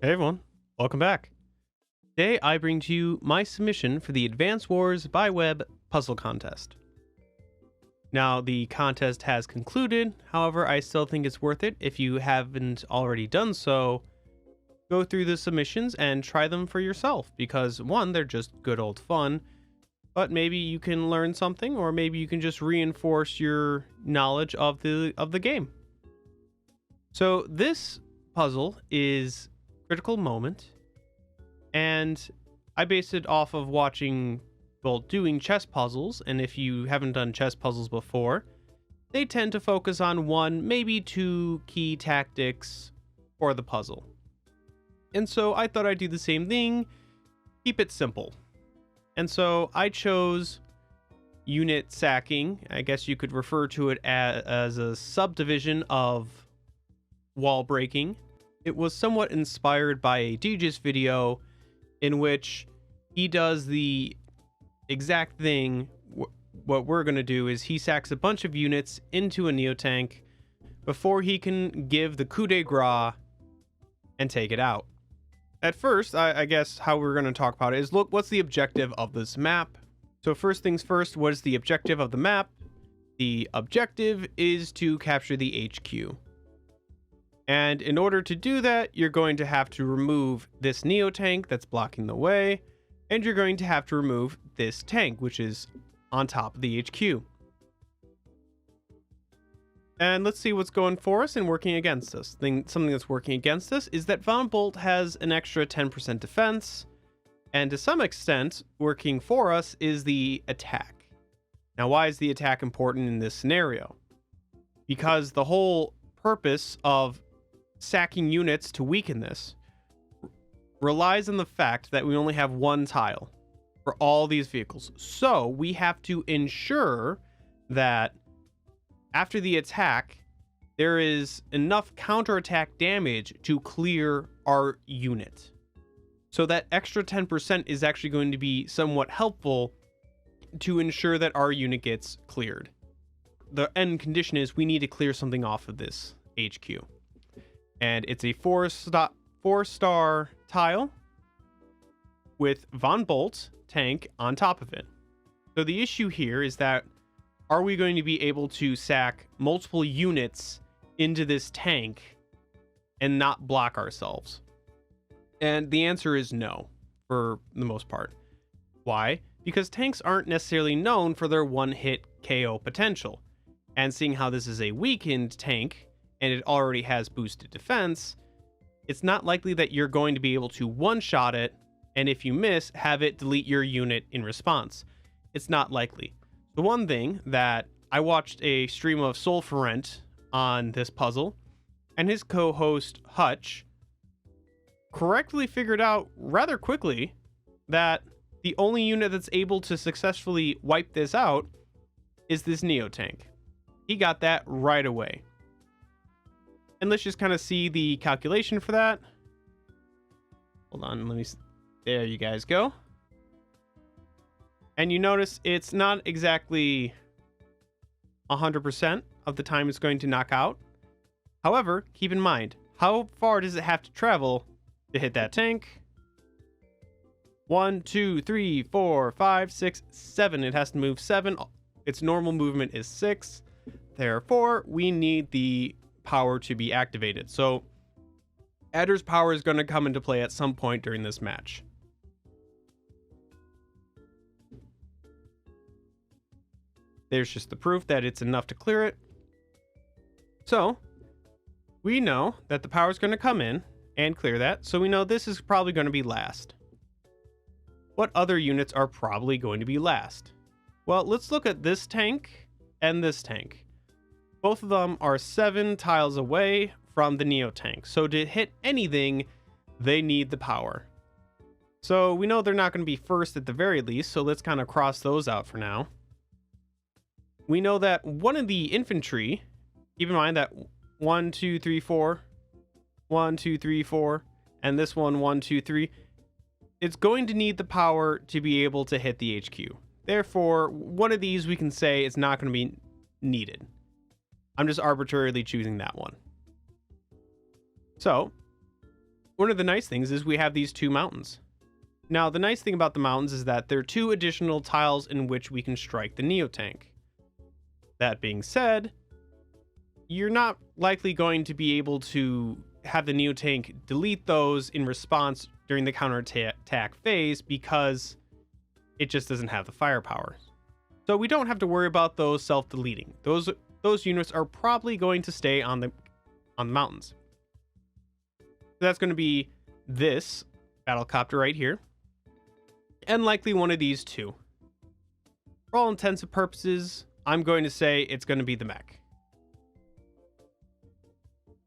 Hey everyone, welcome back. Today I bring to you my submission for the Advance Wars by Web puzzle contest. Now the contest has concluded, however I still think it's worth it if you haven't already done so. Go through the submissions and try them for yourself because one, they're just good old fun, but maybe you can learn something or maybe you can just reinforce your knowledge of the game. So this puzzle is Critical Moment, and I based it off of doing chess puzzles, and if you haven't done chess puzzles before, they tend to focus on one, maybe two key tactics for the puzzle. And so I thought I'd do the same thing, keep it simple. And so I chose unit sacking. I guess you could refer to it as a subdivision of wall breaking. It was somewhat inspired by a DJ's video in which he does the exact thing. What we're going to do is he sacks a bunch of units into a Neotank before he can give the coup de grace and take it out. At first, I guess how we're going to talk about it is, look, what's the objective of this map? So first things first, what is the objective of the map? The objective is to capture the HQ. And in order to do that, you're going to have to remove this Neotank that's blocking the way, and you're going to have to remove this tank, which is on top of the HQ. And let's see what's going for us and working against us. Something that's working against us is that Von Bolt has an extra 10% defense, and to some extent, working for us is the attack. Now, why is the attack important in this scenario? Because the whole purpose of sacking units to weaken this relies on the fact that we only have one tile for all these vehicles. So we have to ensure that after the attack, there is enough counterattack damage to clear our unit. So that extra 10% is actually going to be somewhat helpful to ensure that our unit gets cleared. The end condition is we need to clear something off of this HQ. And it's a four-star tile with Von Bolt tank on top of it. So the issue here is that, are we going to be able to sack multiple units into this tank and not block ourselves? And the answer is no, for the most part. Why? Because tanks aren't necessarily known for their one-hit KO potential. And seeing how this is a weakened tank, and it already has boosted defense, it's not likely that you're going to be able to one-shot it, and if you miss, have it delete your unit in response. It's not likely. The one thing that I watched a stream of Solferent on this puzzle, and his co-host Hutch correctly figured out rather quickly that the only unit that's able to successfully wipe this out is this Neotank. He got that right away. And let's just kind of see the calculation for that. Hold on, there you guys go. And you notice it's not exactly 100% of the time it's going to knock out. However, keep in mind, how far does it have to travel to hit that tank? 1, 2, 3, 4, 5, 6, 7. It has to move 7. Its normal movement is 6. Therefore, we need the power to be activated. So Adder's power is going to come into play at some point during this match. There's just the proof that it's enough to clear it. So we know that the power is going to come in and clear that. So we know this is probably going to be last. What other units are probably going to be last? Well, let's look at this tank and this tank. Both of them are 7 tiles away from the Neotank. So to hit anything, they need the power. So we know they're not going to be first at the very least. So let's kind of cross those out for now. We know that one of the infantry, keep in mind that 1, 2, 3, 4, 1, 2, 3, 4, and this one, 1, 2, 3, it's going to need the power to be able to hit the HQ. Therefore, one of these we can say is not going to be needed. I'm just arbitrarily choosing that one. So one of the nice things is we have these two mountains. Now, the nice thing about the mountains is that there are two additional tiles in which we can strike the Neo tank. That being said, you're not likely going to be able to have the Neo tank delete those in response during the counterattack phase because it just doesn't have the firepower. So we don't have to worry about those self-deleting. Those units are probably going to stay on the mountains. So that's going to be this battlecopter right here, and likely one of these two. For all intents and purposes, I'm going to say it's going to be the mech.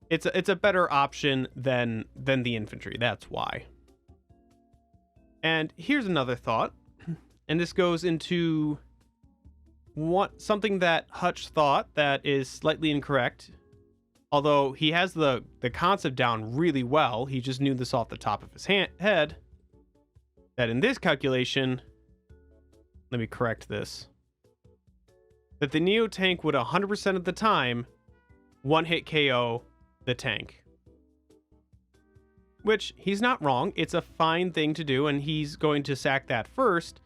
It's a better option than the infantry. That's why. And here's another thought, and this goes into something that Hutch thought that is slightly incorrect. Although he has the concept down really well, he just knew this off the top of his head. That in this calculation, let me correct this, that the Neo tank would 100% of the time one-hit KO the tank. Which, he's not wrong. It's a fine thing to do, and he's going to sack that first.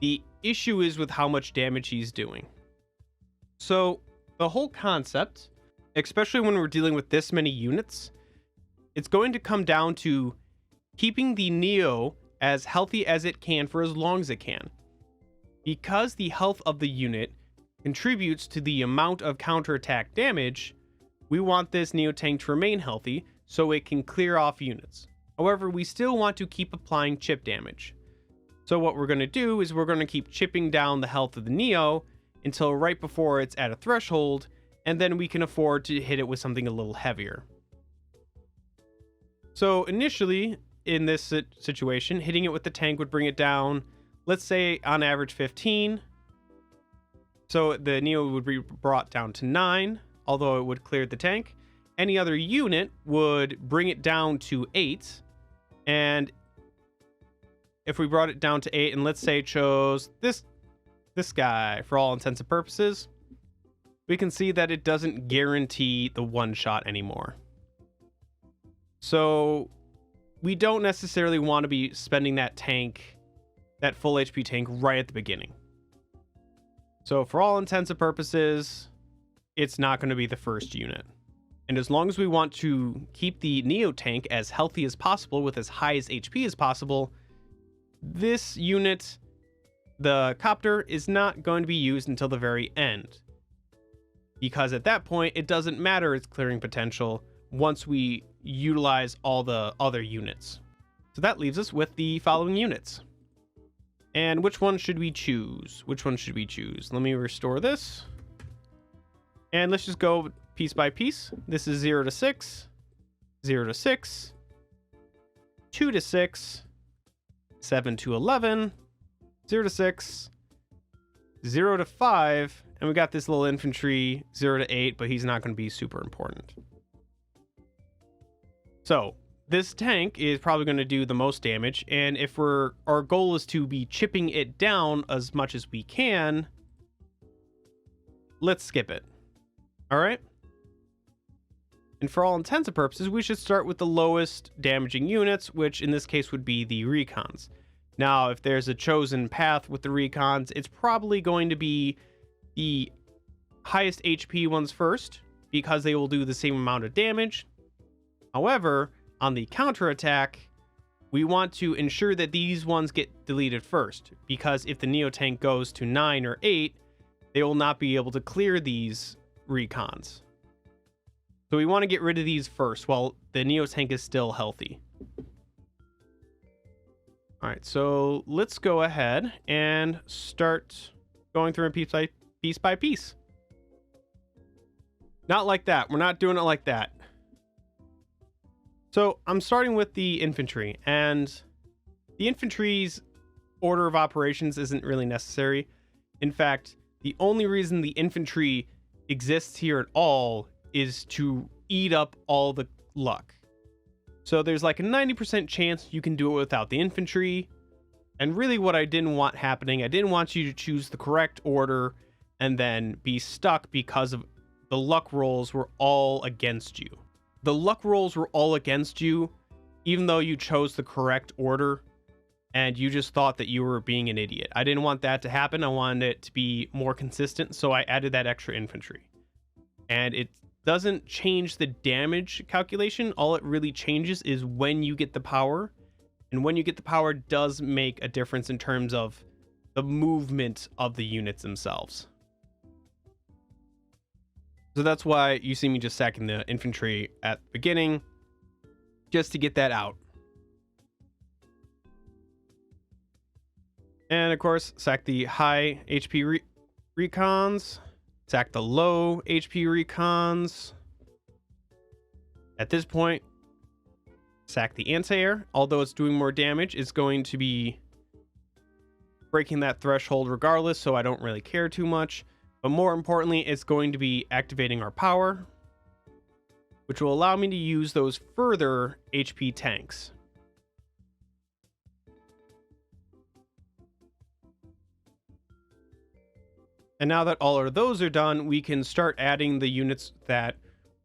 The issue is with how much damage he's doing. So, the whole concept, especially when we're dealing with this many units, it's going to come down to keeping the Neo as healthy as it can for as long as it can. Because the health of the unit contributes to the amount of counterattack damage, we want this Neo tank to remain healthy so it can clear off units. However, we still want to keep applying chip damage. So what we're going to do is we're going to keep chipping down the health of the Neo until right before it's at a threshold, and then we can afford to hit it with something a little heavier. So initially, in this situation, hitting it with the tank would bring it down, let's say on average 15. So the Neo would be brought down to 9, although it would clear the tank. Any other unit would bring it down to 8. And if we brought it down to 8, and let's say chose this guy for all intents and purposes, we can see that it doesn't guarantee the one shot anymore. So we don't necessarily want to be spending that full HP tank right at the beginning. So for all intents and purposes, it's not going to be the first unit. And as long as we want to keep the Neo tank as healthy as possible with as high as HP as possible, this unit, the copter, is not going to be used until the very end. Because at that point, it doesn't matter its clearing potential once we utilize all the other units. So that leaves us with the following units. And which one should we choose? Let me restore this. And let's just go piece by piece. This is 0 to 6, 0 to 6, 2 to 6, 7 to 11, 0 to 6, 0 to 5, and we got this little infantry 0 to 8, but he's not going to be super important. So this tank is probably going to do the most damage, and if our goal is to be chipping it down as much as we can, let's skip it. All right. And for all intents and purposes, we should start with the lowest damaging units, which in this case would be the recons. Now, if there's a chosen path with the recons, it's probably going to be the highest HP ones first, because they will do the same amount of damage. However, on the counterattack, we want to ensure that these ones get deleted first, because if the Neo tank goes to 9 or 8, they will not be able to clear these recons. So we want to get rid of these first while the Neo tank is still healthy. All right, so let's go ahead and start going through piece by piece. Not like that. We're not doing it like that. So I'm starting with the infantry, and the infantry's order of operations isn't really necessary. In fact, the only reason the infantry exists here at all is to eat up all the luck. So there's like a 90% chance you can do it without the infantry. And really what I didn't want happening, I didn't want you to choose the correct order and then be stuck because of the luck rolls were all against you. The luck rolls were all against you even though you chose the correct order and you just thought that you were being an idiot. I didn't want that to happen. I wanted it to be more consistent, so I added that extra infantry. And it doesn't change the damage calculation. All it really changes is when you get the power, and when you get the power does make a difference in terms of the movement of the units themselves. So that's why you see me just sacking the infantry at the beginning, just to get that out. And of course, sack the high HP recons, sack the low HP recons. At this point, sack the anti-air. Although it's doing more damage, it's going to be breaking that threshold regardless, so I don't really care too much. But more importantly, it's going to be activating our power, which will allow me to use those further HP tanks. And now that all of those are done, we can start adding the units that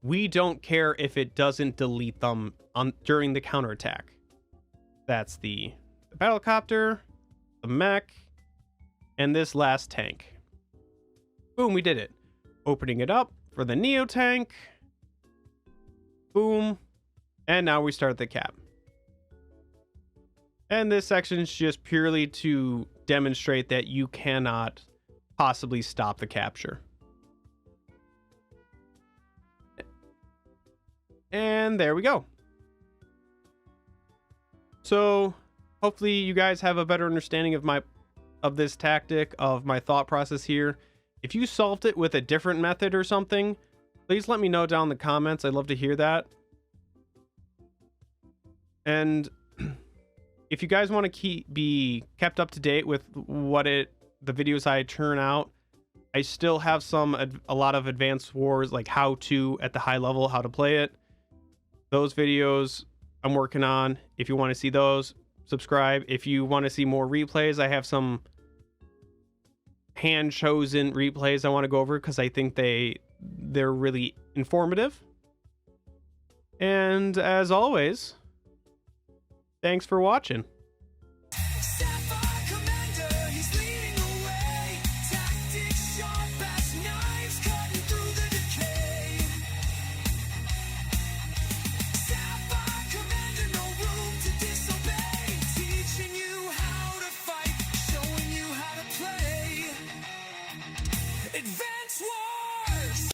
we don't care if it doesn't delete them during the counterattack. That's the battlecopter, the mech, and this last tank. Boom, we did it. Opening it up for the Neo tank. Boom. And now we start the cap. And this section is just purely to demonstrate that you cannot possibly stop the capture. And there we go. So hopefully you guys have a better understanding of this tactic, of my thought process here. If you solved it with a different method or something, please let me know down in the comments. I'd love to hear that. And if you guys want to be kept up to date with the videos I turn out, I still have a lot of advanced wars, like how to at the high level, how to play it. Those videos I'm working on. If you want to see those, subscribe. If you want to see more replays, I have some hand chosen replays I want to go over because I think they're really informative. And as always, thanks for watching.